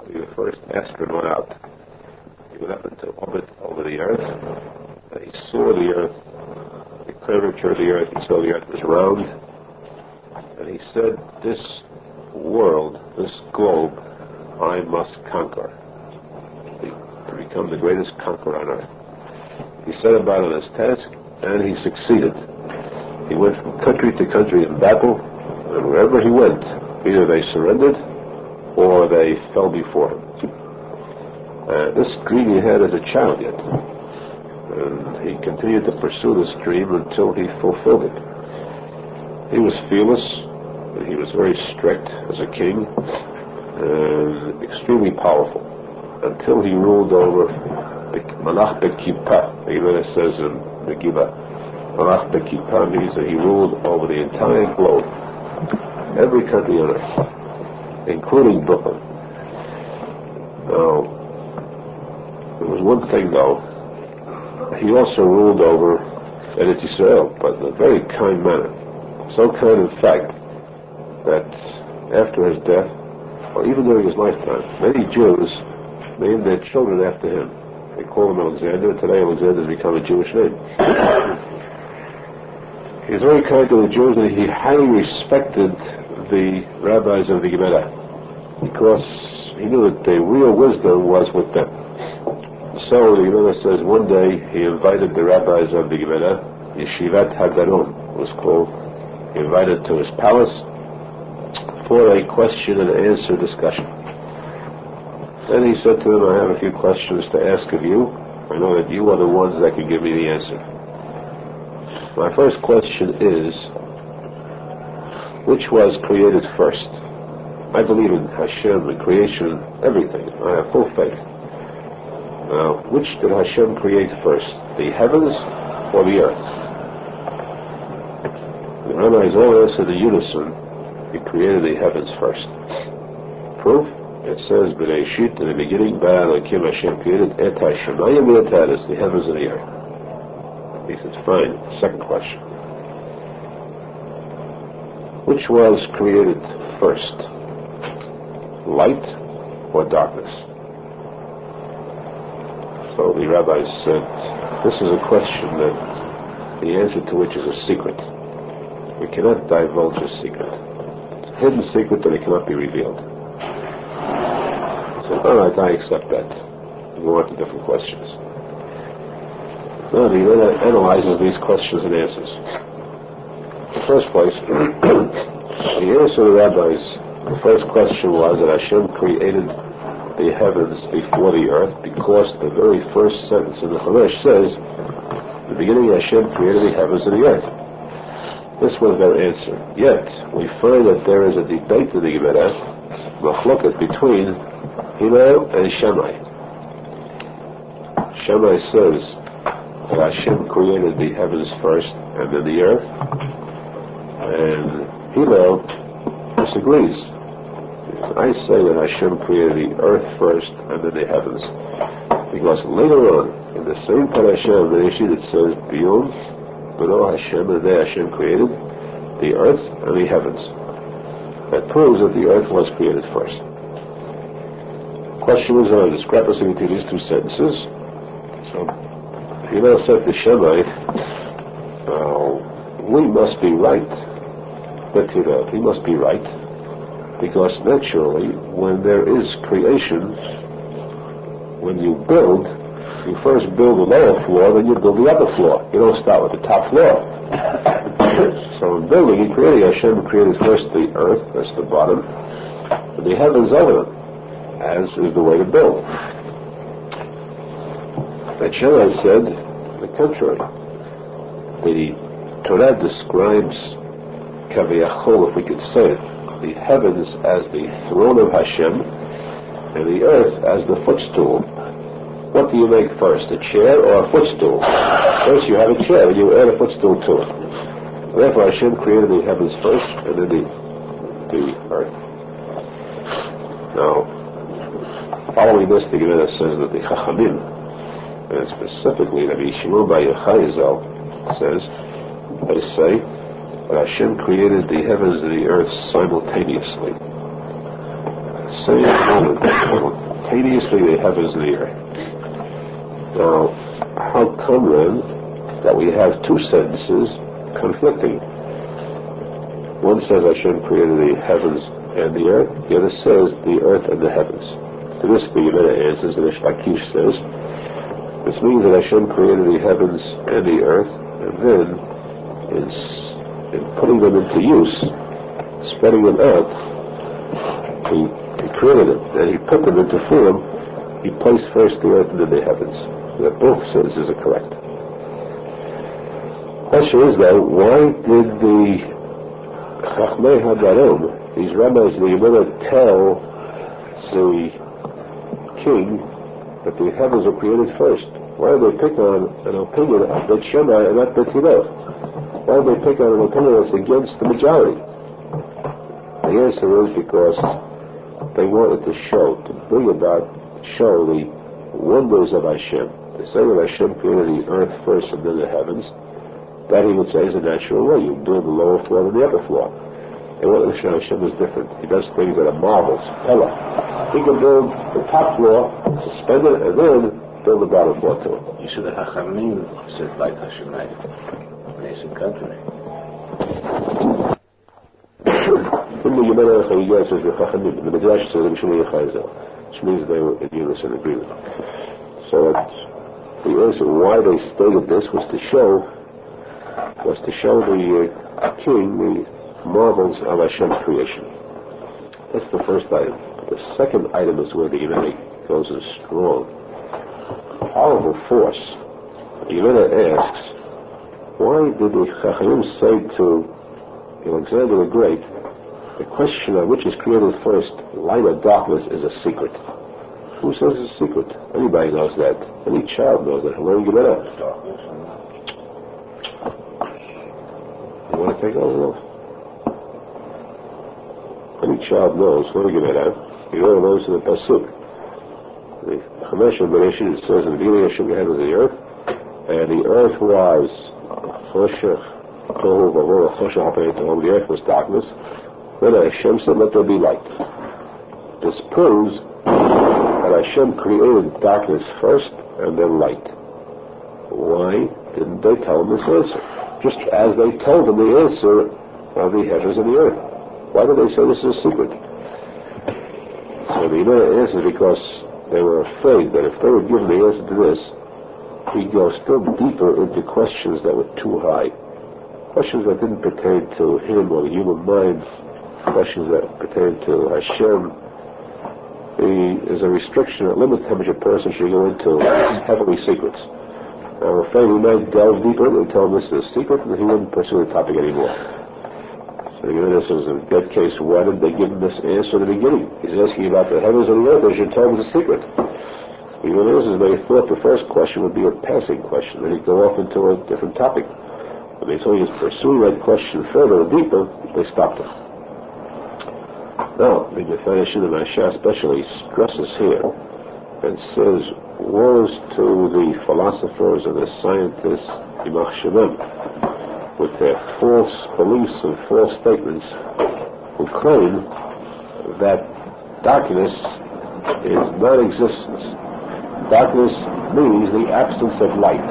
be the first astronaut out. He went up into orbit over the Earth, and he saw the Earth, the curvature of the Earth. He saw the Earth was round, and he said, "This world, this globe, I must conquer, to become the greatest conqueror on Earth." He set about on his task, and he succeeded. He went from country to country in battle, and wherever he went, either they surrendered or they fell before him. This dream he had as a child yet, and he continued to pursue this dream until he fulfilled it. He was fearless, and he was very strict as a king, and extremely powerful, until he ruled over the Malach Bekippah. The Gemara says in Megillah, Malach Bekippah means that he ruled over the entire globe, every country on earth, including Brooklyn. Now, there was one thing though, he also ruled over Eretz Yisrael, but in a very kind manner. So kind, in fact, that after his death, or even during his lifetime, many Jews named their children after him. They call him Alexander. Today Alexander has become a Jewish name. He was very kind to the Jews, and he highly respected the rabbis of the Gemara, because he knew that the real wisdom was with them. So the Gemara says one day he invited the rabbis of the Gemara, Yeshivat Hadaron was called. He invited to his palace for a question and answer discussion. Then he said to them, "I have a few questions to ask of you. I know that you are the ones that can give me the answer. My first question is, which was created first? I believe in Hashem, in creation, everything. I have full faith. Now, which did Hashem create first, the heavens or the earth?" The rabbis all answered in unison, he created the heavens first. Proof? It says, Bereshit, in the beginning, Hashem created et hashamayim v'et haaretz, the heavens and the earth. He said, fine. Second question. Which was created first, light or darkness? So the rabbis said, this is a question that the answer to which is a secret. We cannot divulge a secret. It's a hidden secret that it cannot be revealed. So, all right, I accept that. We go on to different questions. Now he analyzes these questions and answers. In the first place, the answer to the rabbis, the first question was that Hashem created the heavens before the earth, because the very first sentence in the Chumash says, in the beginning Hashem created the heavens and the earth. This was their answer. Yet, we find that there is a debate in the Gemara, machloket, between Hillel and Shammai. Shammai says that Hashem created the heavens first and then the earth, and Hillel disagrees. I say that Hashem created the earth first and then the heavens, because later on in the same parasha of Bereshit it says Biyom B'ro Hashem, and there Hashem created the earth and the heavens. That proves that the earth was created first. The question was a discrepancy between these two sentences. So Hillel said to Shammai, we must be right. But Hillel, he must be right, because naturally, when there is creation, when you build, you first build the lower floor, then you build the upper floor. You don't start with the top floor. So in building, Hashem created first the earth, that's the bottom, and the heavens over them, as is the way to build. But Shammai said the contrary. The Torah describes Kaviyachol, if we could say it, the heavens as the throne of Hashem, and the earth as the footstool. What do you make first, a chair or a footstool? First you have a chair, and you add a footstool to it. Therefore Hashem created the heavens first, and then the earth. Now, following this, the Gemara says that the Chachamim, and specifically Rabbi Shimon bar Yochai says, they say that Hashem created the heavens and the earth simultaneously. same moment, simultaneously the heavens and the earth. Now, how come then that we have two sentences conflicting? One says Hashem created the heavens and the earth, the other says the earth and the heavens. To this the Gemara answers, and Lakish says, this means that Hashem created the heavens and the earth, and then in putting them into use, spreading them out, he created them, and he put them into form. He placed first the earth and then the heavens. That both sentences are correct. Question is though, why did the Chachmei Hadarom, these rabbis, they never tell the king that the heavens were created first? Why do they pick on an opinion of Bet Shammai and not Bet Hillel? Why do they pick on an opinion that's against the majority? The answer is because they wanted to show the wonders of Hashem. To say that Hashem created the earth first and then the heavens, that he would say is a natural way. You build the lower floor than the upper floor. They wanted to show Hashem is different. He does things that are marvels. Pella. He can build the top floor, suspend it, and then build the bottom floor to it. You should have Chachamim said like Hashem made when he's in country. In the Gemara, Chayyah says the Chachamim. The Midrash says Arizal, which means they were in unison agreement. So the answer why they stated this was to show the king the marvels of Hashem's creation. That's the first item. The second item is where the Gemara goes in strong, powerful force. The Gemara asks, why did the Chachamim say to Alexander the Great, the question of which is created first, light or darkness, is a secret? Who says it's a secret? Anybody knows that. Any child knows that. Hello, Gemara. You want to take over? Any child knows. Hello, Gemara. You all knows in the pasuk. The Chamesh of Bereshit, it says in the beginning Hashem created the earth, and the earth was choshech, tohu vavohu, choshech hapeitahom. The earth was darkness. Then Hashem said, "Let there be light." This proves that Hashem created darkness first and then light. Why didn't they tell him this answer? Just as they told him the answer of the heavens and the earth. Why did they say this is a secret? So the answer is because they were afraid that if they were given the answer to this, he'd go still deeper into questions that were too high. Questions that didn't pertain to him or the human mind. Questions that pertain to Hashem. There's a restriction, a limit how much a person should go into heavenly secrets. I'm afraid we might delve deeper and tell him this is a secret, and he wouldn't pursue the topic anymore. So this is in that case, why did they give him this answer at the beginning? He's asking about the heavens and the earth, they should tell him it's a secret. Even this is they thought the first question would be a passing question, then he'd go off into a different topic. When they saw he was pursuing that question further and deeper, they stopped him. Now, the definition of Masha especially stresses here and says, woes to the philosophers and the scientists, Yimach Shemem, with their false beliefs and false statements, who claim that darkness is non-existence. Darkness means the absence of light.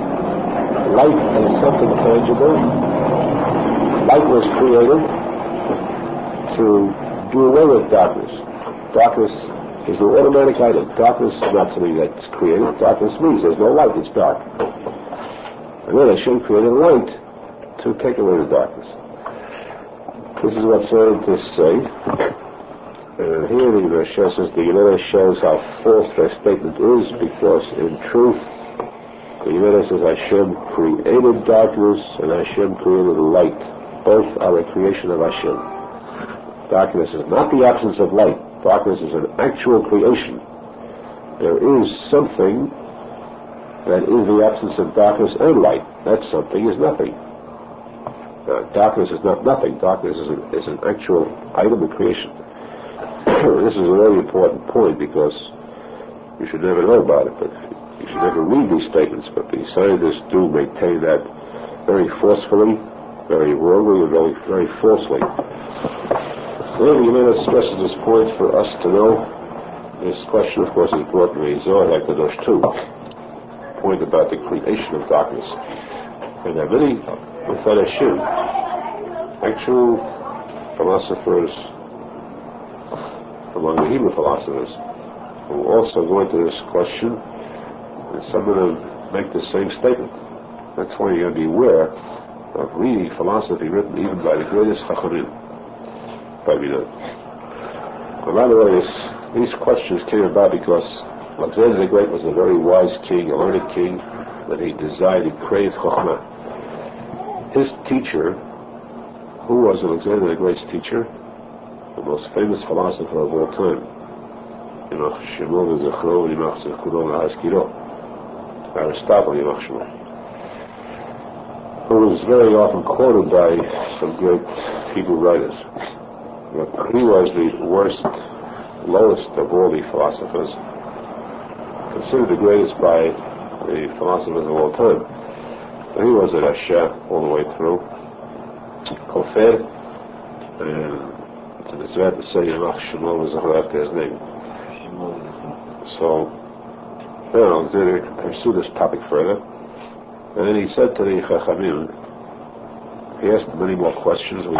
Light is something tangible. Light was created to do away with darkness. Darkness is an automatic item. Darkness is not something that's created. Darkness means there's no light, it's dark. And then Hashem created light to take away the darkness. This is what scientists say. And here the Gemara says the Gemara shows how false their statement is, because in truth the Gemara says Hashem created darkness and Hashem created light. Both are a creation of Hashem. Darkness is not the absence of light. Darkness is an actual creation. There is something that is the absence of darkness and light. That something is nothing. Darkness is not nothing. Darkness is an actual item of creation. This is a very important point, because you should never know about it, but you should never read these statements. But the scientists do maintain that very forcefully, very wrongly, and very falsely. Well, the Gemara stresses this point for us to know. This question, of course, is brought in the Zohar HaKadosh too. Point about the creation of darkness. And there are many Mefarshim, actual philosophers among the Hebrew philosophers, who also go into this question, and some of them make the same statement. That's why you got to be aware of reading philosophy written even by the greatest Chachamim. By the way, these questions came about because Alexander the Great was a very wise king, a learned king, that he desired, he craved Chokhmah. His teacher, who was Alexander the Great's teacher? The most famous philosopher of all time, Aristotle, who was very often quoted by some great Hebrew writers. But he was the lowest of all the philosophers, considered the greatest by the philosophers of all time. But he was a Rasha all the way through, Kofer, and it's a mitzvah to say Yamach Shemol Zohar after his name. So, Alexander pursued this topic further, and then he said to the Chachamim, he asked many more questions. We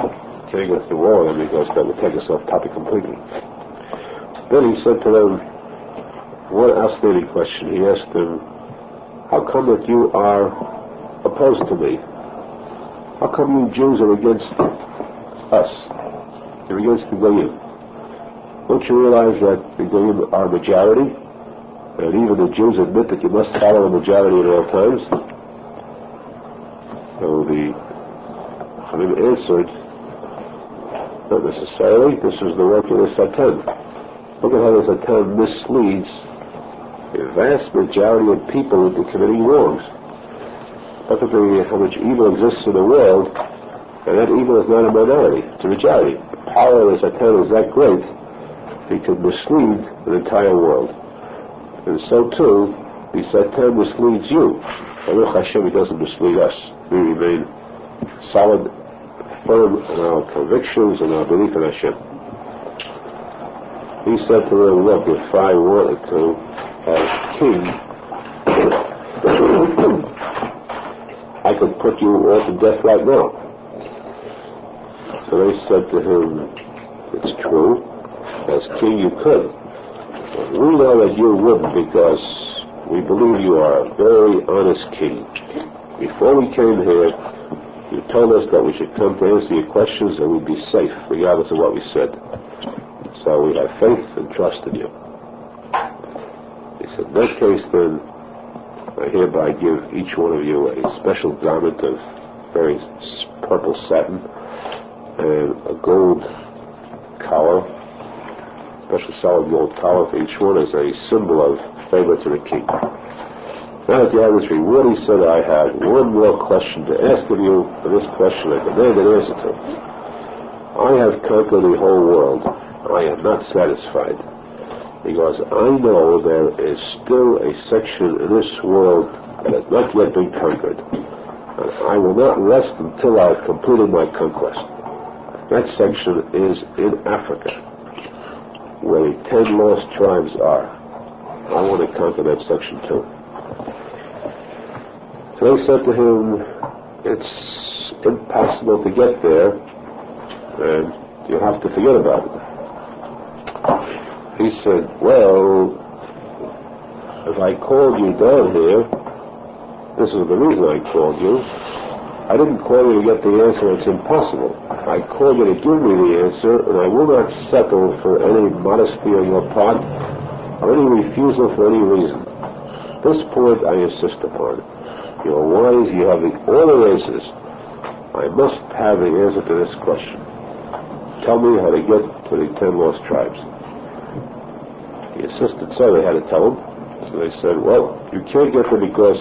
can't go through all of them because that would take us off topic completely. Then he said to them, one outstanding question. He asked them, how come that you are opposed to me? How come you Jews are against us? You're against the Goyim. Don't you realize that the Goyim are majority? And even the Jews admit that you must follow the majority at all times? So the Chalim answered, not necessarily. This is the work of the Satan. Look at how the Satan misleads a vast majority of people into committing wrongs. Look at how much evil exists in the world, and that evil is not a minority, it's a majority. The power of the Satan is that great, he could mislead an entire world. And so too, the Satan misleads you. Baruch Hashem, he doesn't mislead us. We remain solid, firm in our convictions and our belief in Hashem. He said to them, look, if I wanted to as king, I could put you all to death right now. So they said to him, it's true, as king you could. But we know that you wouldn't because we believe you are a very honest king. Before we came here, you told us that we should come to answer your questions and we'd be safe, regardless of what we said. So we have faith and trust in you. He said, in that case then, I hereby give each one of you a special garment of very purple satin and a gold collar, special solid gold collar for each one as a symbol of favor to the king. Now that you have this reward, he said, I have one more question to ask of you, and this question I demand an answer to. I have conquered the whole world. I am not satisfied, because I know there is still a section in this world that has not yet been conquered, and I will not rest until I have completed my conquest. That section is in Africa, where the 10 lost tribes are. I want to conquer that section too. So they said to him, it's impossible to get there, and you have to forget about it. He said, well, if I called you down here, this is the reason I called you. I didn't call you to get the answer, it's impossible. I called you to give me the answer, and I will not settle for any modesty on your part, or any refusal for any reason. This point I insist upon. You are wise, you have all the answers. I must have the answer to this question. Tell me how to get to the 10 lost tribes. He insisted, so they had to tell him. So they said, well, you can't get there because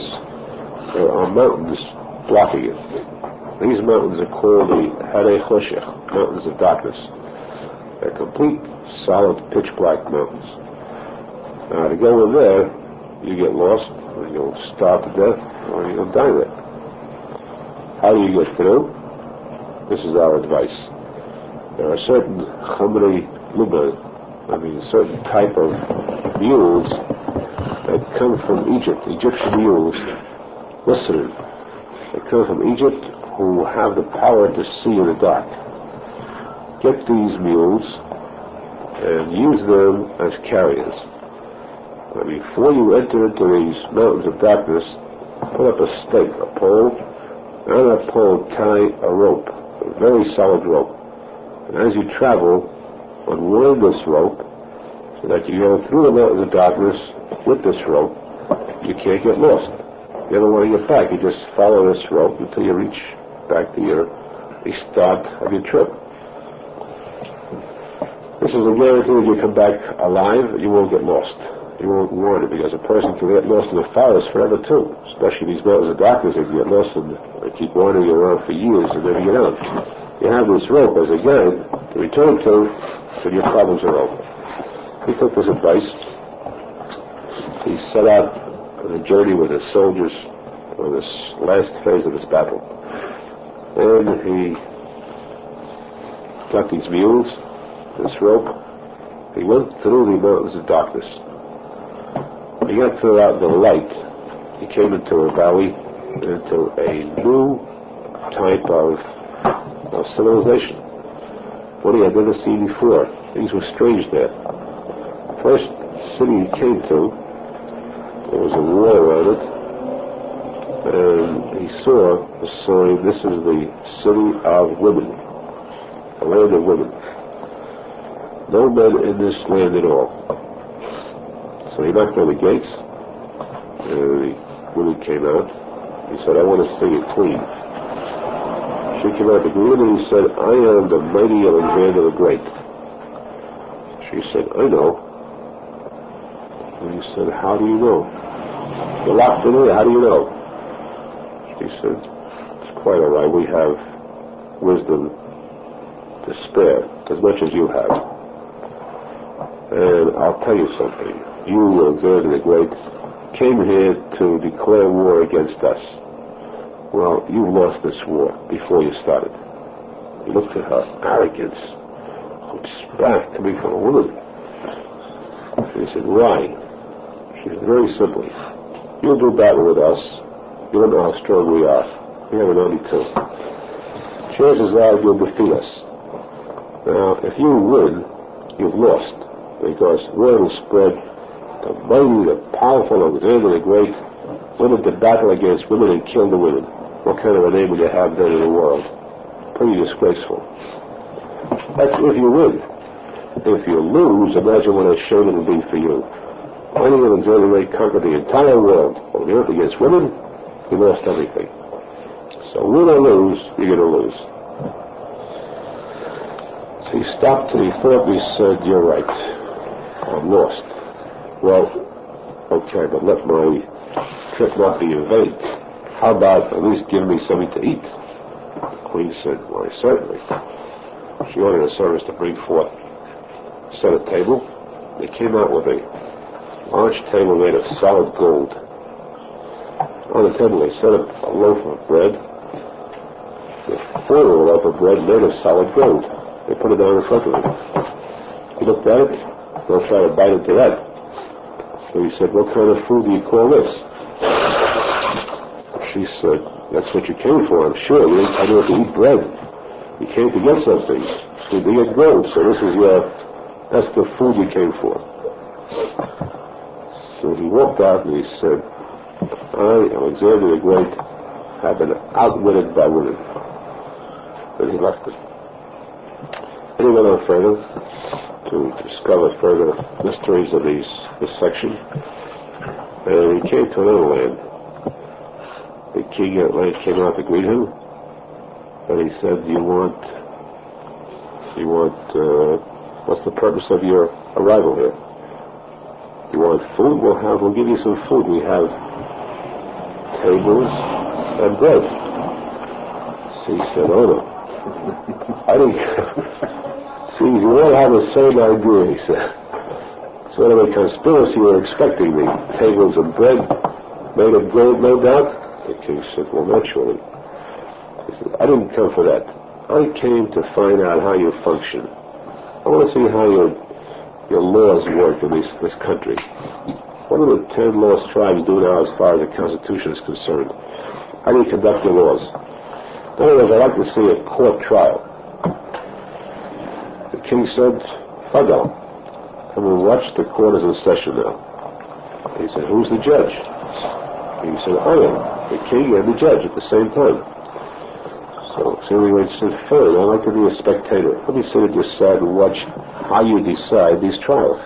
there are mountains blocking it. These mountains are called the Harei Choshech, mountains of darkness. They're complete, solid, pitch-black mountains. Now, to go in there, you get lost, or you'll starve to death, or you'll die there. How do you get through? This is our advice. there are certain chamrei luba, certain type of mules that come from Egypt, Egyptian mules, listen, they come from Egypt who have the power to see in the dark. Get these mules and use them as carriers. Before you enter into these mountains of darkness, put up a stake, a pole, and on that pole tie a rope, a very solid rope. And as you travel, unwind this rope so that you go through the mountains of darkness with this rope. You can't get lost. You don't want to get back. You just follow this rope until you reach back to the start of your trip. This is a guarantee that you come back alive, you won't get lost. You won't want it, because a person can get lost in the forest forever too. Especially these mountains of darkness, they can get lost and they keep wandering around for years and never get out. You have this rope as a guide to return to, so your problems are over. He took this advice. He set out on a journey with his soldiers on this last phase of his battle. And he got these mules, this rope. He went through the mountains of darkness. He got throughout the light. He came into a valley, into a new type of civilization. What he had never seen before. Things were strange there. First city he came to, there was a wall around it, and he saw a sign, this is the city of women, a land of women. No men in this land at all. So he knocked on the gates, and the woman came out. He said, I want to see you clean. She came out to greet him, and he said, I am the mighty Alexander the Great. She said, I know. And he said, how do you know? You're locked in here, how do you know? She said, it's quite all right, we have wisdom to spare, as much as you have. And I'll tell you something. You, Alexander the Great, came here to declare war against us. Well, you lost this war before you started. He looked at her arrogance, back coming from a woman. He said, why? She said, very simply, you'll do battle with us. You don't know how strong we are. We have an army too. Chances are you'll defeat us. Now, if you win, you've lost, because word will spread. The mighty, the powerful Alexander the Great went into battle against women and killed the women. What kind of a name would you have then in the world? Pretty disgraceful. That's if you win. If you lose, imagine what a shame it will be for you. Mighty Alexander the Great conquered the entire world. On the earth against women, he lost everything. So win or lose, you're going to lose. So he stopped and he thought and he said, you're right. I'm lost. Well, okay, but let my trip not be in vain. How about at least give me something to eat? The queen said, why, certainly. She ordered her servants to bring forth, set a table. They came out with a large table made of solid gold. On the table they set up a loaf of bread, the full loaf of bread made of solid gold. They put it down in front of him. He looked at it, don't try to bite into that. So he said, what kind of food do you call this? She said, that's what you came for, I'm sure. You didn't come here to eat bread. You came to get something. To get gold. So that's the food you came for. So he walked out and he said, I, Alexander the Great, have been outwitted by women. And he left it. And he went on further to discover further mysteries of this section. And he came to another land. The king of that land came out to greet him, and he said, what's the purpose of your arrival here? You want food? We'll give you some food. We have tables and bread. So he said, oh no. I didn't... See, you all have the same idea, he said. Sort of a conspiracy you're expecting me. Tables and bread made of gold, no doubt. The king said, well, naturally. He said, I didn't come for that. I came to find out how you function. I want to see how your laws work in this country. What do the 10 lost tribes do now as far as the Constitution is concerned? How do you conduct your laws? In other words, I'd like to see a court trial. The king said, Fadal, come and watch the court is in session now. He said, who's the judge? He said, I am, the king and the judge at the same time. So anyway, he said, fine, I'd like to be a spectator. Let me sit at your side and watch how you decide these trials.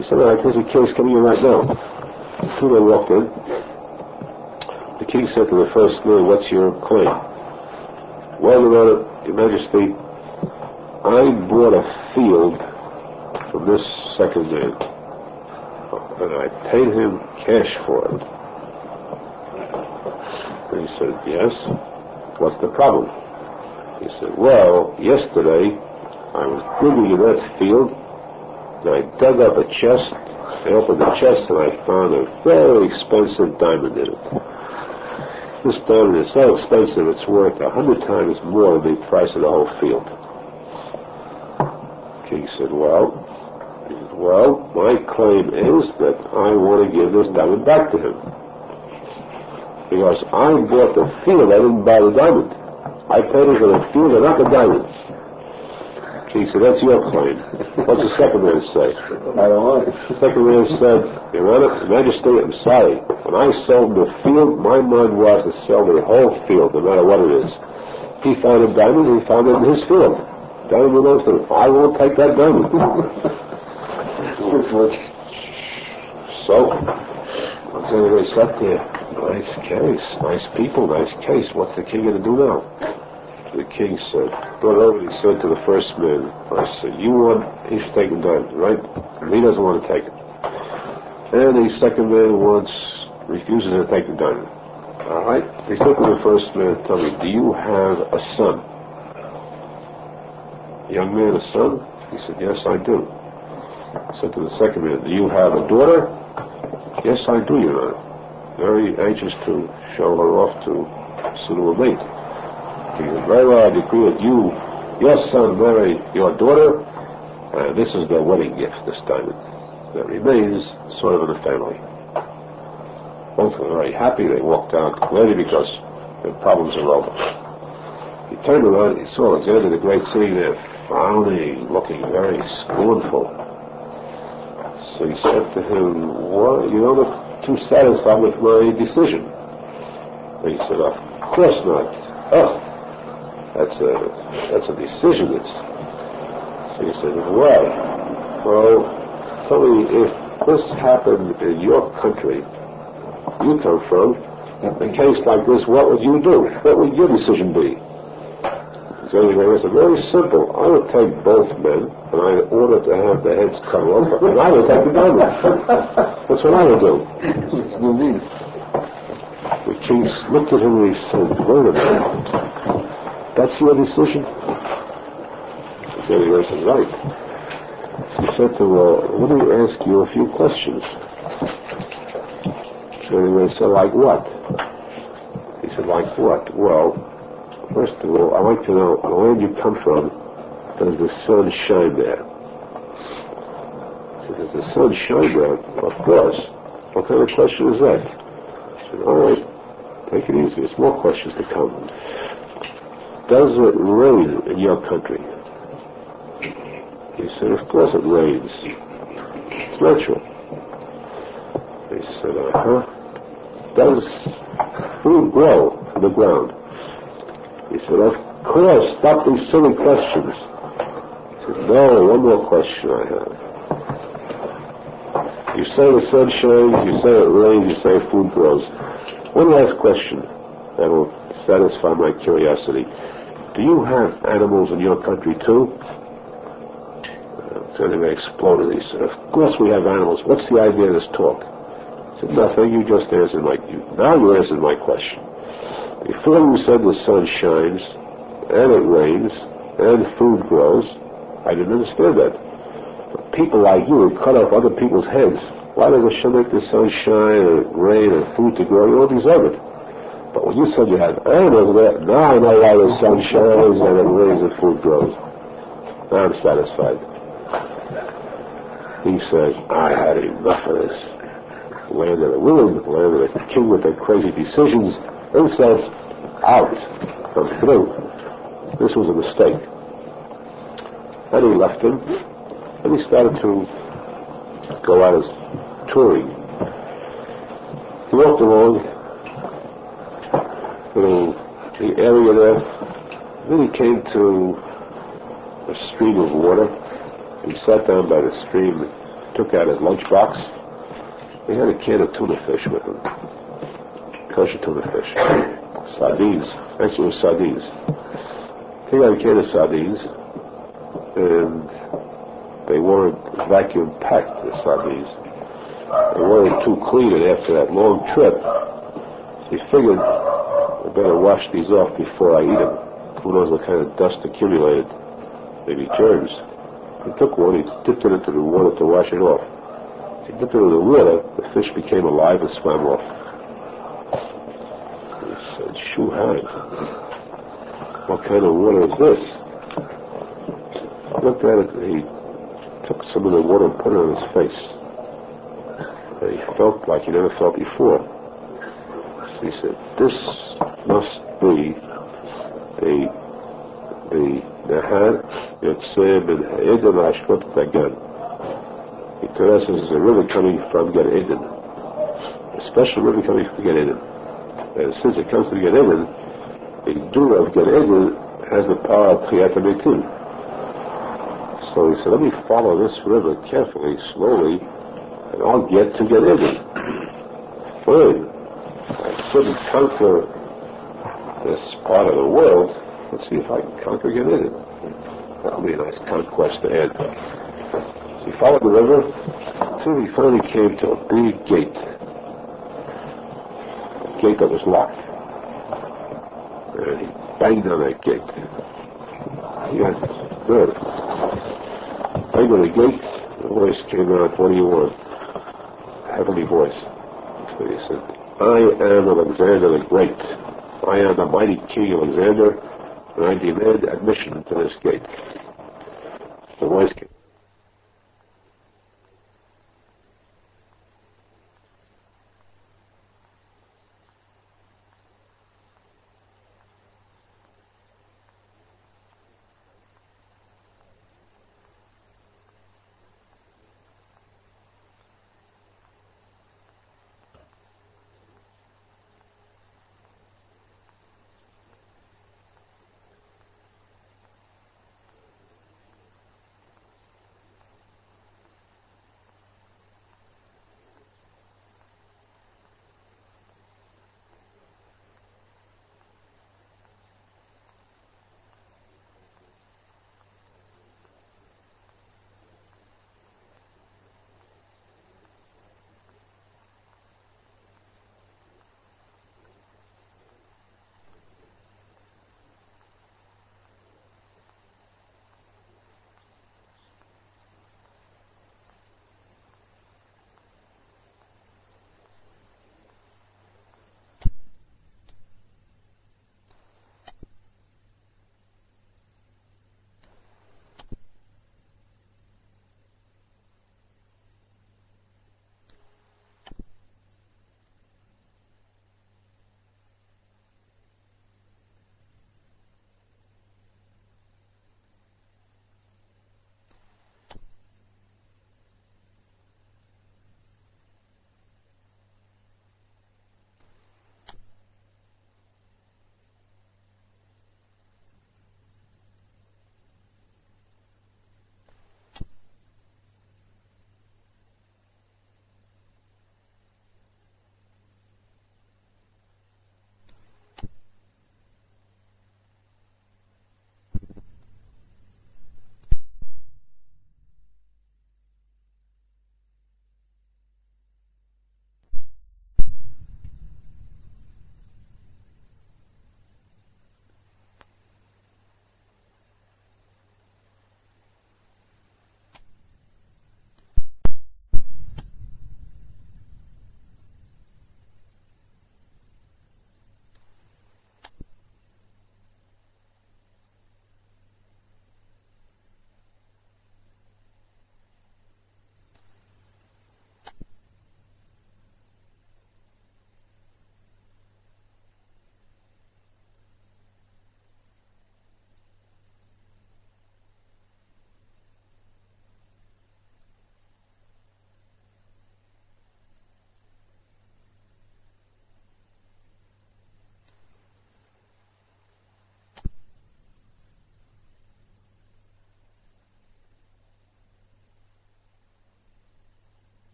He said, all right, there's a case coming in right now. Two men walked in. The king said to the first man, what's your claim? Well, Your Majesty, I bought a field from this second man, and I paid him cash for it. And he said, yes. What's the problem? He said, well, yesterday I was digging in that field, and I dug up a chest. I opened the chest and I found a very expensive diamond in it. This diamond is so expensive it's worth 100 times more than the price of the whole field. The king said, well, my claim is that I want to give this diamond back to him. Because I bought the field, I didn't buy the diamond. I paid him for the field and not the diamond. He said, that's your claim. What's the second man say? I don't want it. The second man said, Your Honor, Majesty, I'm sorry. When I sold the field, my mind was to sell the whole field, no matter what it is. He found a diamond, he found it in his field. Diamond belongs to him. I won't take that diamond. So, once anybody sat there, nice case, nice people, nice case. What's the king going to do now? The king said, brought over, he said to the first man, he should take the diamond, right? And he doesn't want to take it. And the second man refuses to take the diamond. All right? He said to the first man, tell me, do you have a son? Young man, a son? He said, yes, I do. He said to the second man, do you have a daughter? Yes, I do, Your Honor. Very anxious to show her off to suitable mate. He said, very well, I decree that your son marry your daughter, and this is their wedding gift, this diamond. That remains sort of in the family. Both were very happy. They walked out clearly because their problems are over. He turned around, he saw Alexander the Great sitting there, frowning, looking very scornful. So he said to him, well, you don't look too satisfied with my decision. And he said, of course not. Oh, that's a decision. So he said, why? Well, tell me, if this happened in your country you come from, a case like this, what would you do? What would your decision be? So anyway, I said, very simple. I would take both men, and I would order to have their heads cut off, and I would take the diamond. That's what I would do. The king looked at him and he said, wait a minute. That's your decision? So anyway, I said, right. He said to him, well, let me ask you a few questions. So anyway, I said, like what? He said, like what? Well, first of all, I'd like to know, on the land you come from, does the sun shine there? So does the sun shine there? Of course. What kind of question is that? I said, all right, take it easy. There's more questions to come. Does it rain in your country? He said, of course it rains. It's natural. He said, Does food grow from the ground? He said, of course. Stop these silly questions. He said, no, one more question I have. You say the sun shines, you say it rains, you say food grows. One last question that will satisfy my curiosity. Do you have animals in your country too? So anyway, exploded. He said, of course we have animals. What's the idea of this talk? I said, nothing. You just answered now you answered my question. Before you said the sun shines, and it rains, and food grows, I didn't understand that. But people like you would cut off other people's heads. Why does Hashem make the sun shine, and rain, and food to grow? You don't deserve it. But Well, you said you had animals there. Now I know why the sun shines and it rains and food grows. Now I'm satisfied. He said, I had enough of this. Land of the willing, land of the king with their crazy decisions. Himself out. Come through. This was a mistake. And he left him, and he started to go out as touring. He walked along through the area there. Then he came to a stream of water. He sat down by the stream, took out his lunchbox. He had a can of tuna fish with him. Kosher tuna fish. Sardines. Actually, it was sardines. He had a can of sardines, and they weren't vacuum packed, the sardines. They weren't too clean, and after that long trip, he figured, I better wash these off before I eat them. Who knows what kind of dust accumulated? Maybe germs. He took one, he dipped it into the water to wash it off. He dipped it into the water, the fish became alive and swam off. He said, Shuhai, what kind of water is this? He looked at it, and he took some of the water and put it on his face. And he felt like he never felt before. So he said, this must be the Nahar Yotzeh Ben Ha'eden Ha'ashkot Dagan. Because this is a river coming from Gan Eden. A special river coming from Gan Eden. And since it comes from Gan Eden, the Dura of Gan Eden has the power of Chiyat HaMetim. So he said, let me follow this river carefully, slowly, and I'll get to Gan Eden. Fine. I couldn't conquer this part of the world. Let's see if I can conquer Gan Eden. That'll be a nice conquest to add. So he followed the river until he finally came to a big gate. A gate that was locked. And he banged on that gate. He got nerve. Banged on the gate, the voice came out, what do you want? A heavenly voice. So he said, I am Alexander the Great. I am the mighty king Alexander, and I demand admission to this gate. The voice came.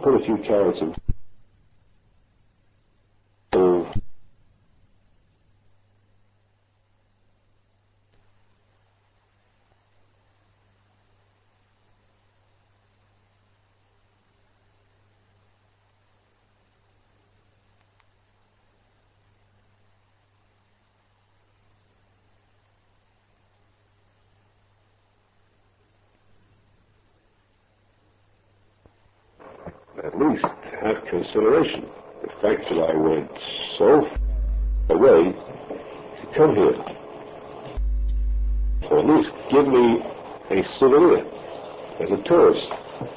put a few carrots in. At least have consideration. The fact that I went so away to come here. So at least give me a souvenir as a tourist.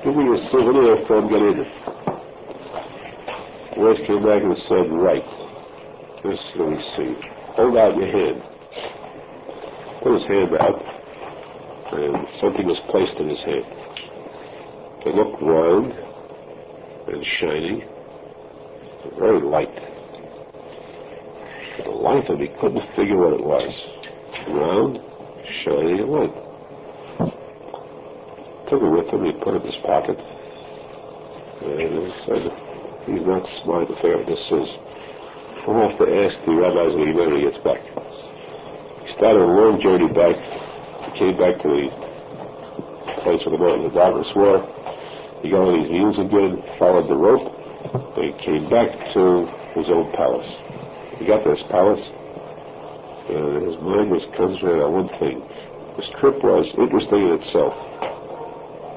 Give me a souvenir from Gan Eden. The voice came back and said, right. Just let me see. Hold out your hand. Put his hand out, and something was placed in his hand. It looked round and shiny, very light. For the life of me, couldn't figure what it was. Round, shiny, and light. Took it with him, he put it in his pocket, and he said, he's not smart to figure out what this is. I'll have to ask the rabbis when he gets back. He started a long journey back. He came back to the place where the man in the darkness were. He got on his heels again, followed the rope, and he came back to his own palace. He got to his palace, and his mind was concentrated on one thing. This trip was interesting in itself,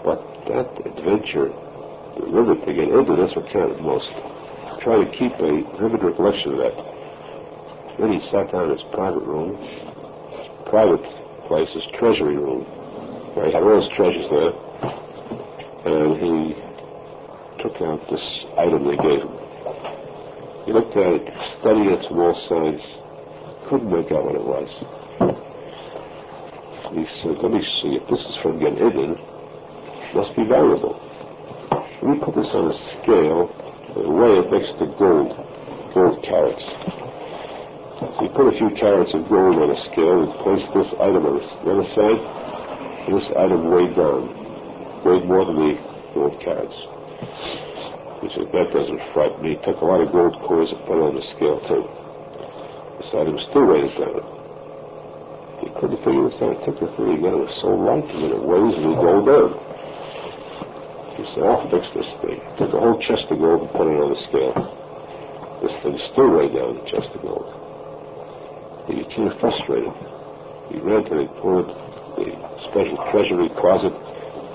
but that adventure, the river to get into, that's what counted most. Try to keep a vivid recollection of that. Then he sat down in his private room, his private place, his treasury room, where he had all his treasures there. And he took out this item they gave him. He looked at it, studied it from all sides, couldn't make out what it was. And he said, let me see, if this is from Gan Eden, it must be valuable. Let me put this on a scale and weigh it next to gold carats. So he put a few carats of gold on a scale and placed this item on the other side, and this item weighed down. Weighed more than the gold carats. He said, that doesn't frighten me. He took a lot of gold coins and put it on the scale too. This item still weighed it down. He couldn't figure this out. It took the thing again. It was so light that it weighs and it go down. He said, I'll fix this thing. He took a whole chest of gold and put it on the scale. This thing still weighed down the chest of gold. He became frustrated. He ran to the special treasury closet,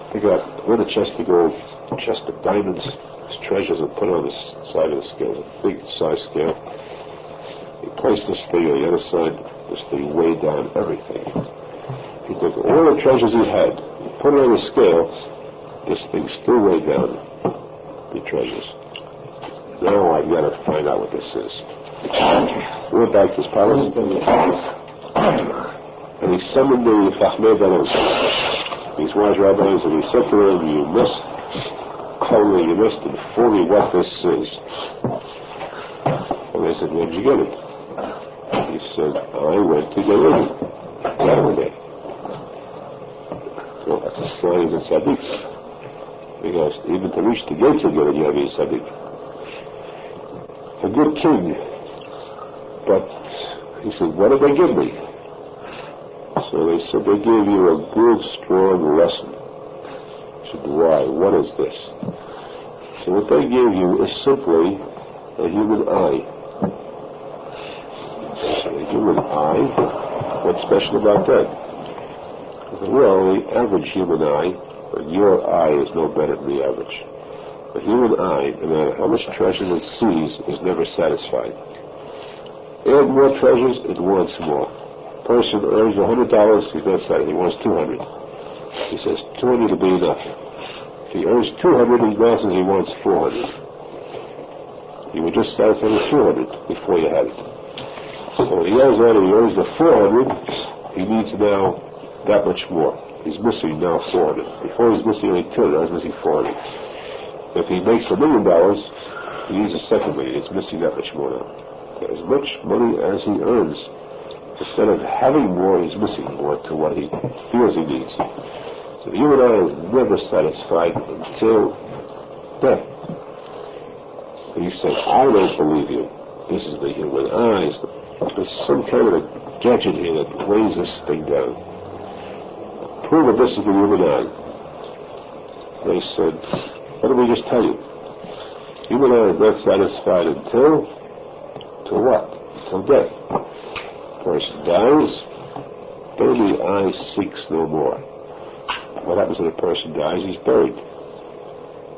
pick out another chest of gold, chest of diamonds, his treasures, and put it on the side of the scale, a big size scale. He placed this thing on the other side. This thing weighed down everything. He took all the treasures he had, put it on the scale. This thing still weighed down the treasures. Now I've got to find out what this is. He went back to his palace, and he summoned the Chachmei Benos, these wise rabbis, and he said to them, you must tell me, you must inform me what this is. And they said, where did you get it? He said, I went to get it that one day. So that's a sign of a tzadik. Because even to reach the gates of Gan Eden, you have to be a tzadik. A good king. But he said, what did they give me? So they said, they gave you a good, strong lesson. I said, why? What is this? So what they gave you is simply a human eye. So a human eye? What's special about that? I said, well, the average human eye, and your eye is no better than the average. A human eye, no matter how much treasure it sees, is never satisfied. Add more treasures, it wants more. Person earns $100, he's not satisfied. He wants 200. He says 200 will be enough. If he earns 200, he now says he wants 400. You were just satisfied with 200 before you had it. So when he goes on and he earns the 400, he needs now that much more. He's missing now 400. Before he's missing only 200, now he's missing 400. If he makes $1 million, he needs a second million. He's missing that much more now. As much money as he earns, instead of having more, he's missing more to what he feels he needs. So the human eye is never satisfied until death. And he said, I don't believe you. This is the human eyes. There's some kind of a gadget here that weighs this thing down. Prove that this is the human eye. They said, what did we just tell you? Human eye is not satisfied until what? Until death. Person dies, then the eye seeks no more. What happens when a person dies? He's buried.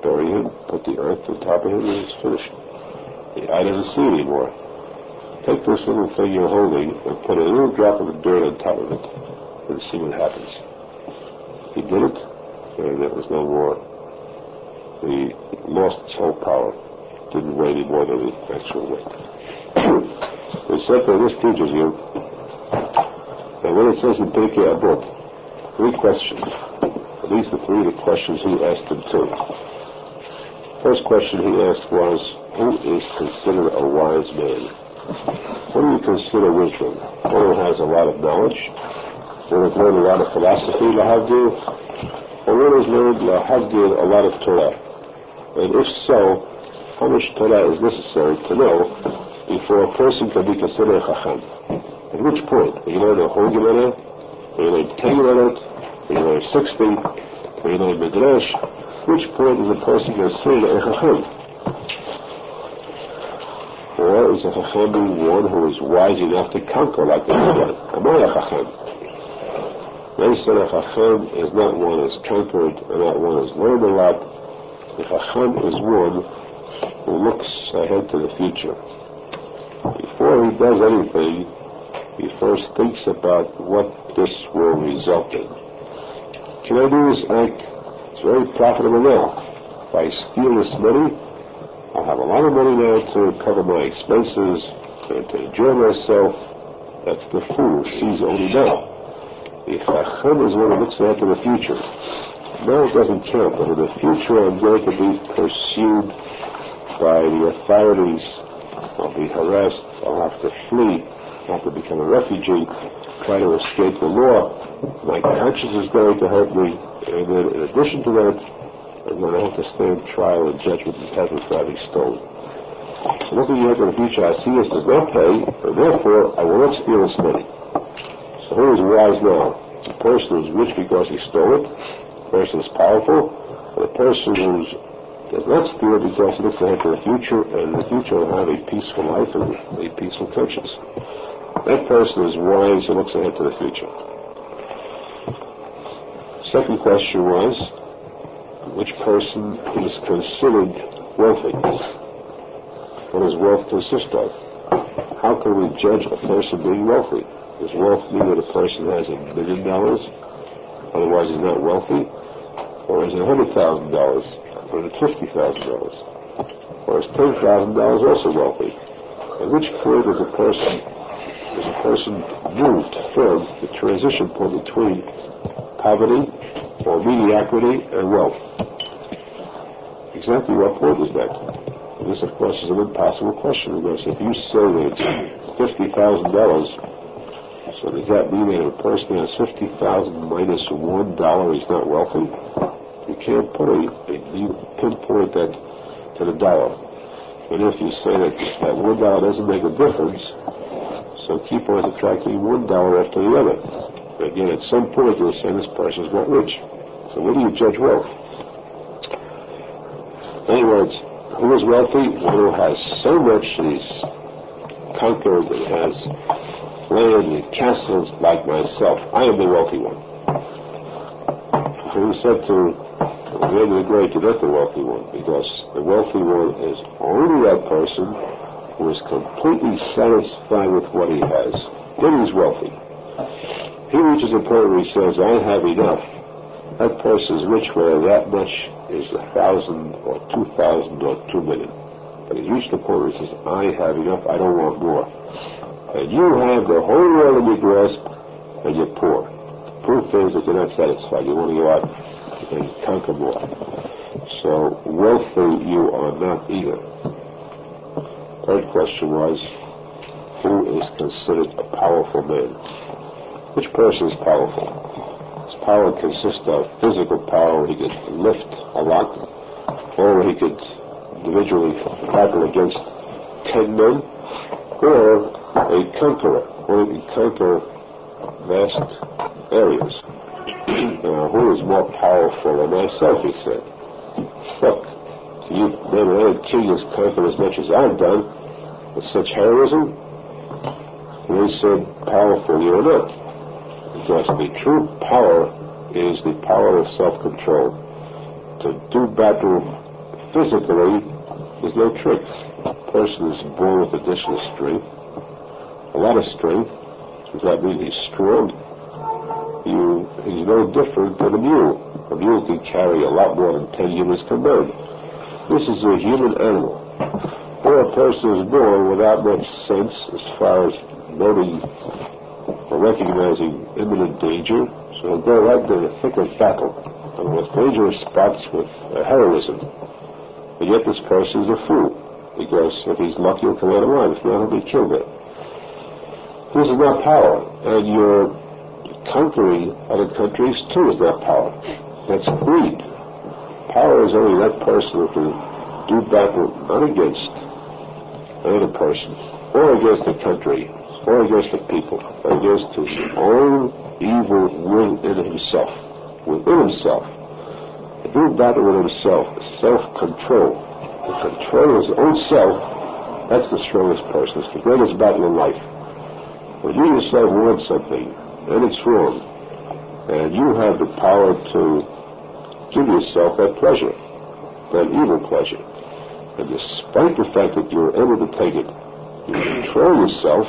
Bury him, put the earth on top of him, and it's finished. The eye doesn't see anymore. Take this little thing you're holding and put a little drop of dirt on top of it and see what happens. He did it, and there was no more. He lost its whole power. Didn't weigh any more than the actual weight. They said that this teaches you that when it says in Pirkei Avot, 3 questions, at least the 3 questions he asked him too. First question he asked was, who is considered a wise man? What do you consider wisdom? One who has a lot of knowledge? One who has learned a lot of philosophy, lahavdil? Or one who has learned lahavdil a lot of Torah? And if so, how much Torah is necessary to know before a person can be considered a chacham? At which point? When you learn a whole Gemara? When you learn 10 Gemara? When you learn 60? When you learn Midrash? Which point is a person considered a chacham? Or is a chacham one who is wise enough to conquer like the Torah? Am I a chacham? They said a chacham is not one who has conquered and not one who has learned a lot. A chacham is one who looks ahead to the future. Before he does anything, he first thinks about what this will result in. Can I do this act? It's very profitable now. If I steal this money, I'll have a lot of money now to cover my expenses and to enjoy myself. That's the fool who sees only now. The chacham is one who looks ahead to the future. Now it doesn't count, but in the future I'm going to be pursued by the authorities. I'll be harassed, I'll have to flee, I'll have to become a refugee, try to escape the law. My conscience is going to hurt me, and then in addition to that, I'm going to have to stand trial and judgment in heaven for having stolen. So looking ahead to the future, I see this does not pay, and therefore I will not steal this money. So who is wise now? The person who is rich because he stole it, the person who is powerful, or the person who does not steal it because he looks ahead to the future, and in the future will have a peaceful life and a peaceful conscience. That person is wise who looks ahead to the future. Second question was, which person is considered wealthy? What does wealth consist of? How can we judge a person being wealthy? Does wealth mean that a person has $1 million, otherwise he's not wealthy? Or is it $100,000, or is it $50,000? Or is $10,000 also wealthy? At which point is a person moved from the transition point between poverty or mediocrity and wealth? Exactly what point is that? And this, of course, is an impossible question, because if you say that it's $50,000, so does that mean that if a person has $50,000 minus $1 is not wealthy? You can't pinpoint that to the dollar. And if you say that $1 doesn't make a difference, so keep on subtracting $1 after the other. Again, at some point you'll say this person is not rich. So where do you judge wealth? In other words, who is wealthy? One who has so much that he's conquered and has land and castles like myself. I am the wealthy one. So he said to the great, you're not the wealthy one, because the wealthy one is only that person who is completely satisfied with what he has. Then he's wealthy. He reaches a point where he says, I have enough. That person is rich, whether that much is 1,000 or 2,000 or 2 million. But he's reached the point where he says, I have enough, I don't want more. And you have the whole world in your grasp, and you're poor. The proof is that you're not satisfied. You want to go out and conquer more. So, wealthy you are not either. Third question was, who is considered a powerful man? Which person is powerful? His power consists of physical power, where he could lift a lot, or where he could individually battle against 10 men, or a conqueror, or he can conquer vast areas. Who is more powerful than myself, he said. Look, you men, king has conquered as much as I've done with such heroism. And he said, powerful you are not. Because the true power is the power of self-control. To do battle physically is no trick. A person is born with additional strength, a lot of strength. Does that mean he's strong? He's no different than a mule. A mule can carry a lot more than 10 humans combined. This is a human animal. Or a person is born without much sense as far as noting or recognizing imminent danger, so he'll go right into the thick of battle, and with dangerous spots with heroism. And yet this person is a fool, because if he's lucky he'll come out alive, if not he'll be killed there. This is not power, and your conquering other countries too is not power. That's greed. Power is only that person who can do battle not against another person, or against the country, or against the people, but against his own evil will in himself, within himself. To do battle with himself, self-control, to control his own self, that's the strongest person. It's the greatest battle in life. When you yourself want something, and it's wrong, and you have the power to give yourself that pleasure, that evil pleasure, and despite the fact that you're able to take it, you control yourself,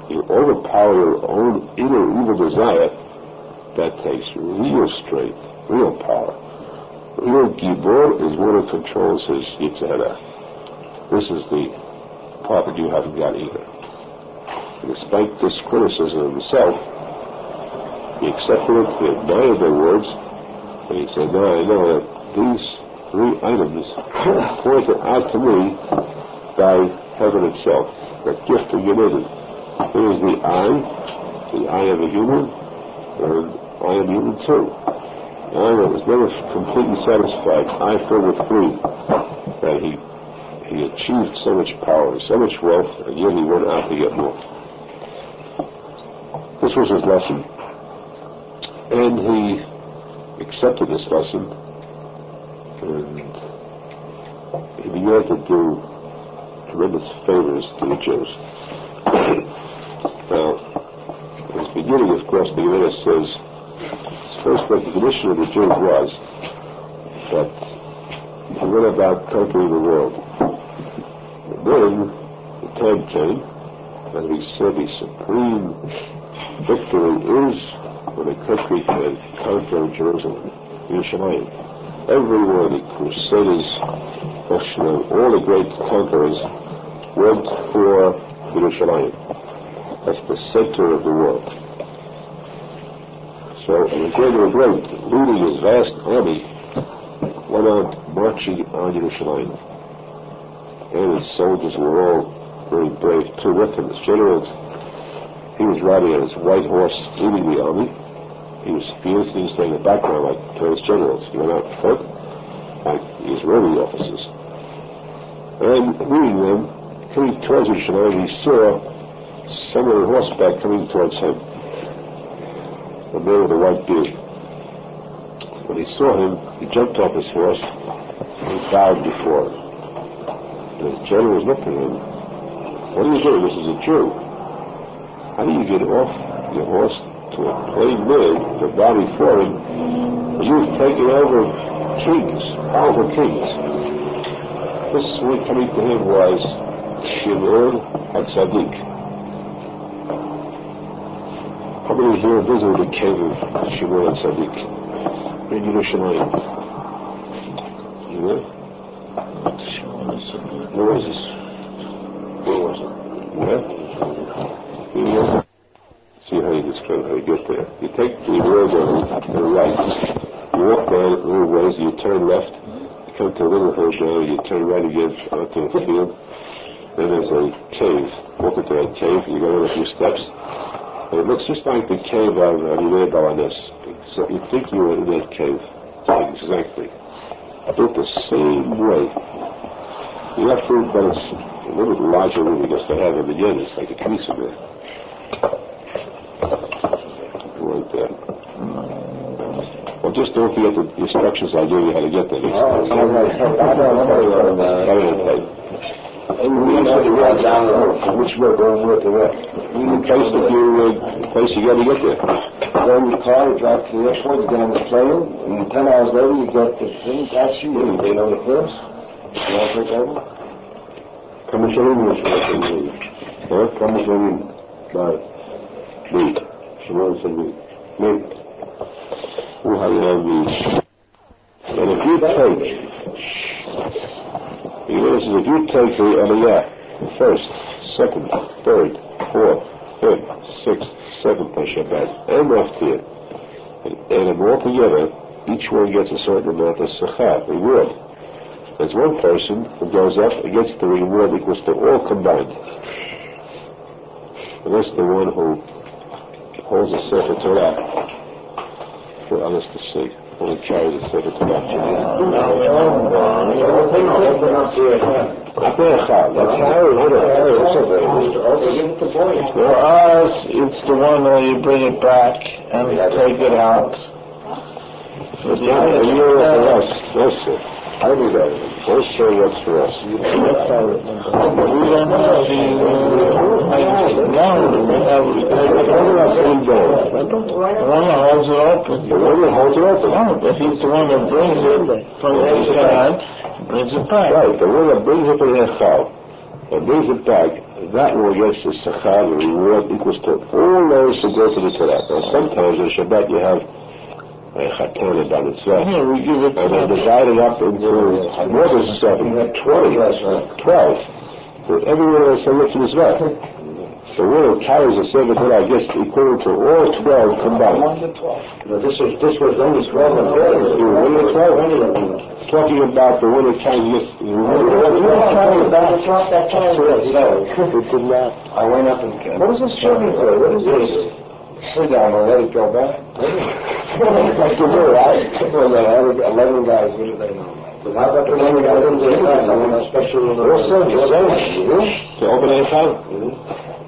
you overpower your own inner evil desire, that takes real strength, real power. Real gibor is one who controls his yitzhara. This is the part that you haven't got either. And despite this criticism of himself, he accepted it, he admired their words, and he said, no, I know that these 3 items pointed out to me by heaven itself, that gift of Yonatan. Here is the eye of a human, and I am human too. I was never completely satisfied, I filled with greed, that he achieved so much power, so much wealth, and yet he went out to get more. This was his lesson, and he accepted this lesson, and he began to do tremendous favors to the Jews. Now, in his beginning, of course, the Gemara says his first recognition of the Jews was that he went about conquering the world. And then the time came, and he said the supreme victory is when a country can conquer Jerusalem, Yerushalmi. Every one of the Crusaders, all the great conquerors went for Yerushalmi. That's the center of the world. So Alexander the Great, leading his vast army, went out marching on Yerushalmi. And his soldiers were all very brave too with him. His generals, he was riding on his white horse leading the army. He was fierce, he was staying in the background like his generals. He went out front like his Roman officers. And leading them, coming towards Yerushalmi, he saw someone on horseback coming towards him, a man with a white beard. When he saw him, he jumped off his horse and he bowed before him. And his generals looked at him. What are you doing? This is a Jew. How do you get off your horse to a plain man to bow before him? You've taken over kings, powerful kings. This one coming to him was Shimon tzadik. How many here visited the cave of Shimon tzadik in Yerushalmi? You know? Where was this? Where was it? Where? See how you describe how you get there. You take the road on the right, you walk down a little ways, you turn left, you come to a little hill down, you turn right again onto a field, then there's a cave. Walk into that cave, you go down a few steps, and it looks just like the cave of Yonei Balanes. So you think you were in that cave. Exactly. Built the same way. You have fruit, but it's a little bit larger than we used to have in the yen. It's like a piece of it. Well, just don't forget the instructions I'll give you how to get there. Which way going where to where? The place you got to get there. Go in the car, you drive to the airport, you get on the plane, and 10 hours later you get the thing, taxi, and you know the place. You want to take over? Come and show me. Come and show me. Bye. Me. Shimon said me. Me. Who have you have me? And if you take, if you take the Aliyah, first, second, third, fourth, fifth, sixth, seventh on Shabbat, and Maftir, and them all together, each one gets a certain amount of sechar, reward. There's one person who goes up and gets the reward equals to all combined. And that's the one who holds a Sefer Torah for others to see. Only carries a Sefer Torah. For us, it's the one where you bring it back and take it out. For us, yes, I do that. Also works for us. We don't have to holds it open. The one holds it open. No, if he's the one that brings it from the inside, brings it back. Right, the one that brings it to the Echal, and brings it back, that one gets the sechar, the reward equals to all those who go to the Torah. Now sometimes on Shabbat you have Chatan and Bar Mitzvah. Yeah, we give it. And they're divided up into more than 7, 20, 12. But everyone else looks at Mitzvah. The one who carries a Sefer Torah gets equal to all 12 combined. Now, this was only 12 and 12. Talking about the one who carries this. I went up and what is this serving for? What is this? Sit down and let it go back. Like to do, right? Well, 11 guys, what do they know? But how about the 11 guys in the class? I want a special... To open a account?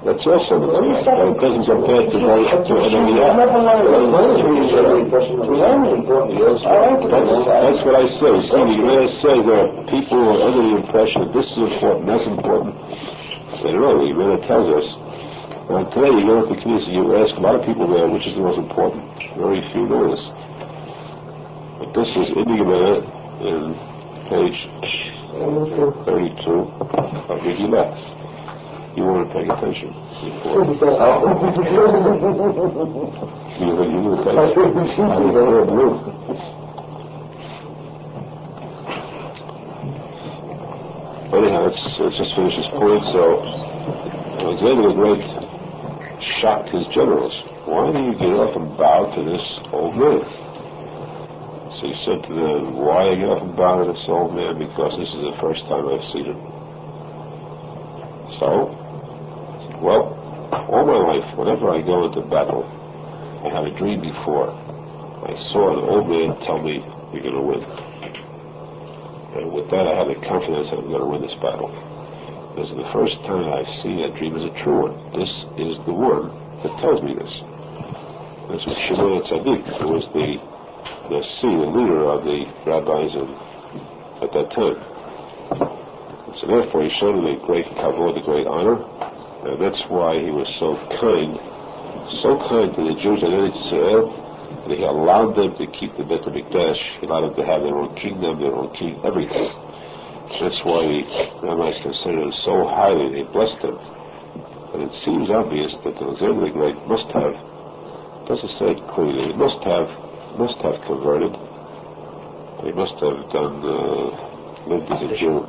That's also the thing. It doesn't compare to going up to an Aliyah. That's what I say. See, you may say there are people who are under the impression that this is important, that's important. They don't know. The Gemara tells us. Well, today you go to the Knesset, you ask a lot of people there which is the most important. Very few know this. But this is in the Gemara in page 32 of the Gemara. You want to pay attention. You need to pay attention. Anyhow, let's just finish this point. So, Alexander the Great shocked his generals. Why do you get up and bow to this old man? So he said to them, why I get up and bow to this old man? Because this is the first time I've seen him. So, well, all my life, whenever I go into battle, I had a dream before. I saw an old man tell me, you're going to win. And with that, I had the confidence that I'm going to win this battle. This is the first time I've seen that dream as a true one. This is the one that tells me this. This was Shimon Tzadik, who was the leader of the rabbis at that time. And so therefore, he showed him the great kavod, the great honor. And that's why he was so kind to the Jews in Israel, that he allowed them to keep the Bet HaMikdash. He allowed them to have their own kingdom, their own king, everything. That's why the rabbis considered him so highly. They blessed him. And it seems obvious that Alexander the Great must have, doesn't say it clearly, he must have converted. He must have lived as a Jew.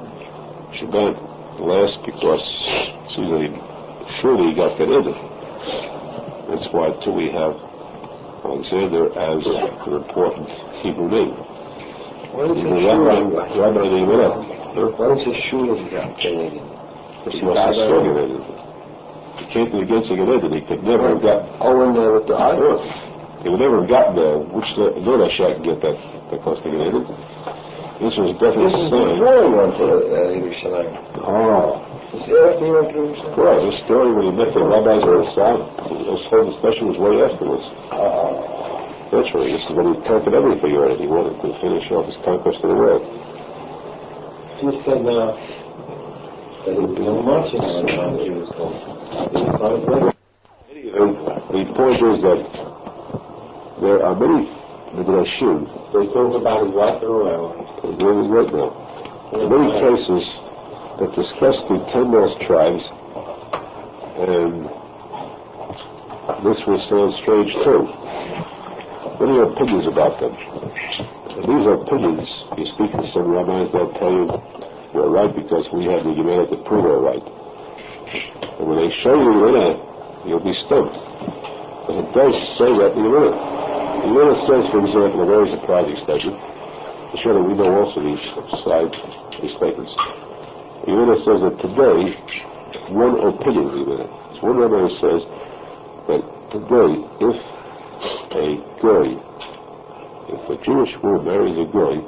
Shabbat last because surely he got that in it. That's why too we have Alexander as an important Hebrew name. Why is it Shula got Canadian? He must have struggled in it. He came to the gates of Canada, he could never have gotten... Oh, in there with the idols? He would never have gotten there. Which Lord Ashak can get that the cost of it. This was definitely a sign. Before he went to Yerushalmi. Oh. Is it after he went to Yerushalmi? Well, the story when he met the rabbis of Arizal, this whole discussion was way afterwards. Naturally, this is when he conquered everything already. He wanted to finish off his conquest of the world. You said that he was much in Jews. The point is that there are many midrashim. They talk about his wife and whatever. Really right now. There are many cases that discuss the 10 lost tribes, and this will sound strange too. Many opinions about them. And these opinions, you speak to some rabbis, they'll tell you we're right because we have the Gemara to prove we're right. And when they show you the Gemara, you'll be stumped. But it does say that in the Gemara. The Gemara says, for example, a very surprising statement. To show that we know also these statements. The Gemara says that today, one opinion of the Gemara. It's one rabbi who says that today, if a Jewish woman marries a goy,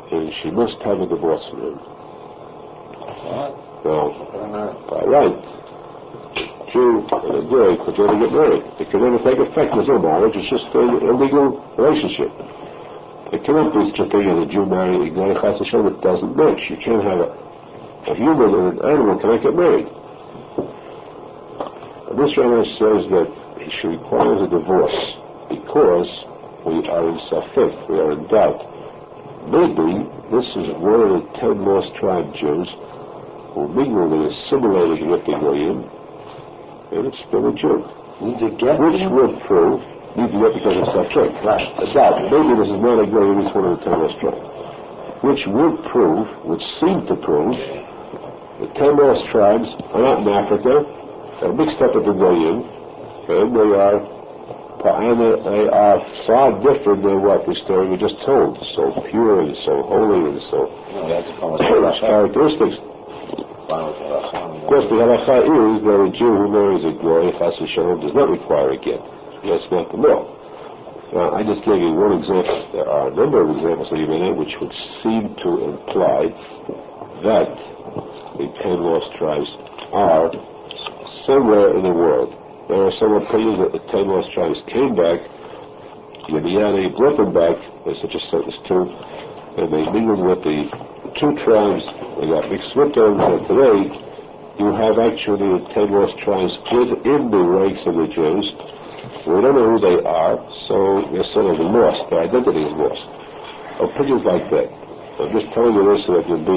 then she must have a divorce from him. Now, by right, a Jew and a goy could never get married. It can never take effect. There's no marriage. It's just an illegal relationship. It cannot be such a thing as a Jew marrying a goy. Chas Hashem, it doesn't match. You can't have a human and an animal cannot get married. And this rabbi says that she requires a divorce because we are in safek, we are in doubt. Maybe this is one of the 10 lost tribe Jews who mingled and assimilated with the Goyim, and it's still a Jew. Which would prove, need to get because of safek, a doubt. Maybe this is not a Goyim, it's one of the 10 lost tribes. Which would prove, would seem to prove, the 10 lost tribes are not in Africa, they're mixed up with the Goyim, and they are far different than what the story we just told. So pure and so holy and so characteristics. Of course, the halacha is that a Jew who marries a goy, chas v'shalom, does not require a get. That's not the law. Now, I just gave you one example. There are a number of examples in the Gemara which would seem to imply that the 10 lost tribes are somewhere in the world. There are some opinions that the 10 lost tribes came back, Yemiyane brought them back, there's such a sentence too, and they mingled with the 2 tribes, they got mixed with them, and today you have actually the 10 lost tribes within the ranks of the Jews. We don't know who they are, so they're sort of lost, their identity is lost. Opinions like that. I'm just telling you this so that you'll be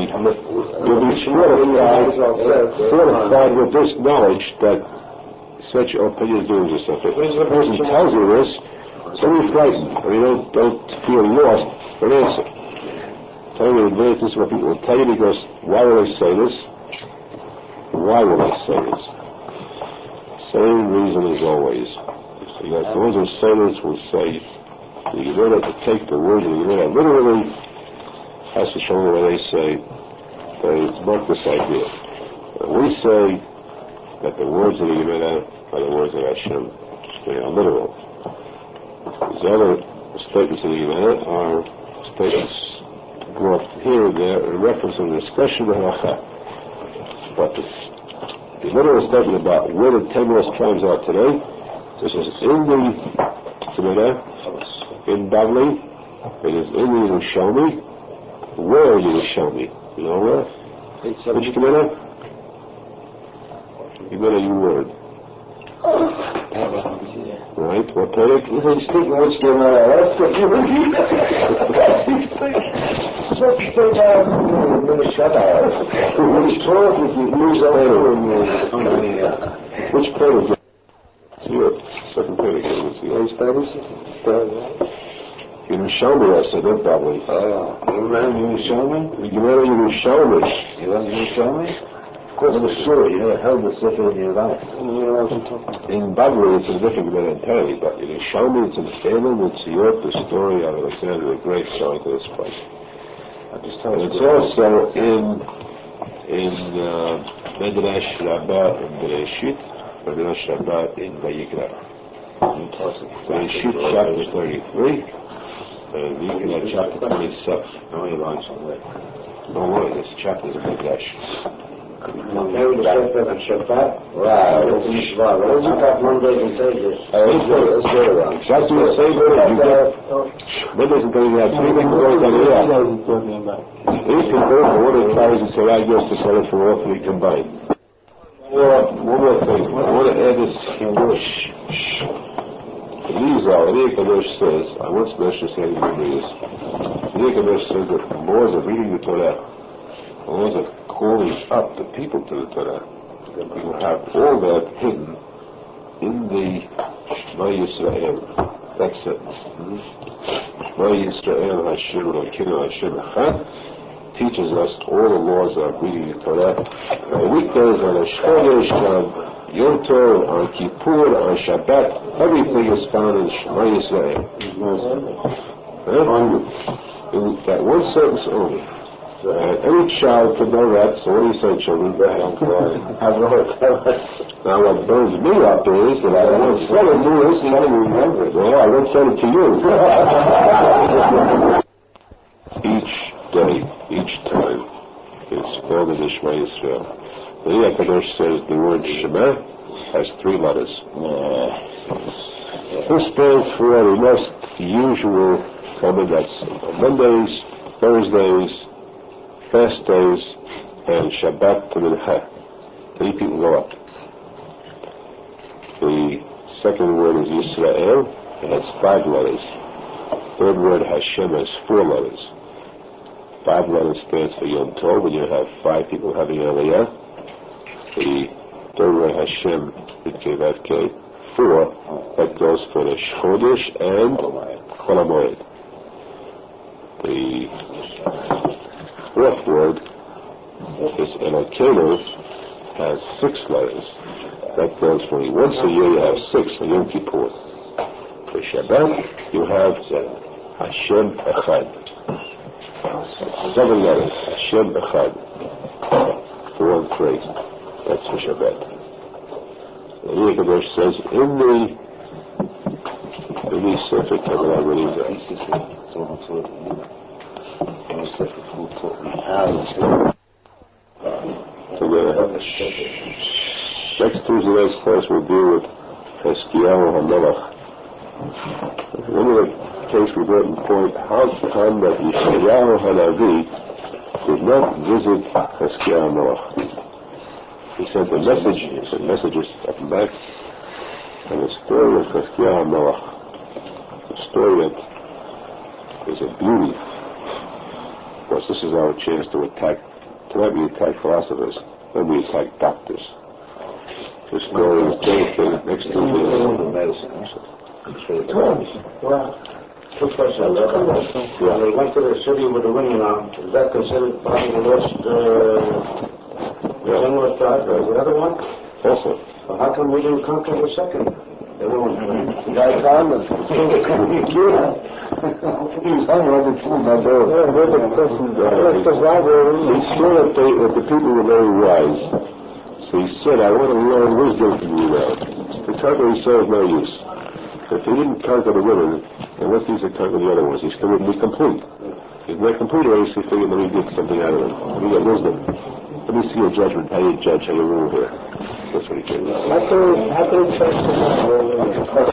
fortified with this knowledge that such opinions do exist. If a person tells you this, don't be frightened, or you don't feel lost for an answer. Telling you in advance, this is what people will tell you because why will they say this? Why will they say this? Same reason as always. Because the ones who say this will say, you know to take the words of the Gemara literally, has to show the way they say, they mark this idea. We say that the words of the Gemara are the words of Hashem. They are literal. These other statements of the Gemara are statements brought here and there in reference to the discussion of halacha. But the literal statement about where the 10 lost tribes are today, this is in the Gemara, in Bavly, it is in the Yerushalmi. Where is Yerushalmi? You know where? Which Gemara? Gemara, you word. Right, what page? He's speaking which Gemara. That's what you read. He's supposed to say that in the Shabbat. Which Torah did you use over in which page? See what? Second page again. See what? Yerushalmi, I said, not Bavly. You ran Yerushalmi? The Gemara Yerushalmi. You ran Yerushalmi? Of course, the story, you never held the Sefer in your life. In Bavly, it's a different Gemara entirely, but in Yerushalmi, it's in the family, it's the story of Alexander the Great going to this place. It's also in Medrash Rabbah in Bereshit, Medrash Rabbah in Vayikra. Bereshit chapter 33. And you can have chapter 27. No, you launched it. No way, this chapter is a big dash. Maybe the Shabbat and Shabbat. Right. What did you got Mondays and Thursdays? Let's get it around. Chapter is saying that you get Mondays and Thursdays, you have 3 things going on here. 8 people, one that carries the Torah goes to sell it for all 3 combined. One more thing, I want to add this English. Arizal, Yaakov says, I once mentioned this in the Yaakov says that the laws of reading the Torah, the laws of calling up the people to the Torah, you will have all that hidden in the Shema Yisrael, that sentence. Shema Yisrael Hashem Elokeinu Hashem Echad teaches us all the laws of reading the Torah. On weekdays, on a Chodesh, on Yom Tov, on Kippur, on Shabbat, everything is found in Shema Yisrael. In that one sentence only. Any child could know that, so what do you say, children? Now what burns me up is that I won't sell it to you, so I don't remember it. Well, I won't sell it to you. Each day, each time, is filled in the Shema Yisrael. The Yaakov says the word Shema has 3 letters. This stands for the most usual common, that's Mondays, Thursdays, fast days, and Shabbat to Mincha. 3 people go up. The second word is Yisrael. It has 5 letters. Third word Hashem has 4 letters. 5 letters stands for Yom Tov, when you have 5 people having Aliyah. The third word Hashem, K, 4, that goes for the Chodesh and Chol HaMoed. The fourth word is Elokeinu, has 6 letters. That goes for once a year you have 6 on Yom Kippur. For Shabbat you have Hashem Echad. 7 letters, Hashem Echad. 4 and 3. That's for Shabbat. The Yaakov says in the Sefer Kabbalah Arizal. So the next Tuesday's class will deal with Cheskiyahu HaMelech. One of the case we brought in point, how come that Yeshayahu HaNavi did not visit Cheskiyahu HaMelech? He sent a messages up and back, and the story of Cheskiyahu HaMelech, the story that is a beauty. Of course, this is our chance to attack. Tonight we attack philosophers, then we attack doctors. The story is dedicated next to the medicine. Wow. Two questions. When they went to the city with the winning arm, is that considered part of the lost general tribe or the other one? Also. Well, how come we didn't conquer the second? They won't. The guy found us. He was hung like a fool, my boy. He saw that the people were very wise. So he said, I want to learn wisdom from you now. The conquer he saw is no use. If he didn't conquer the women, unless he could conquer the other ones, he still wouldn't be complete. He's not complete, or he figured let me get something out of him. Let me get wisdom. Let me see your judgment, how you judge, how you rule here. That's what he did. How can we trust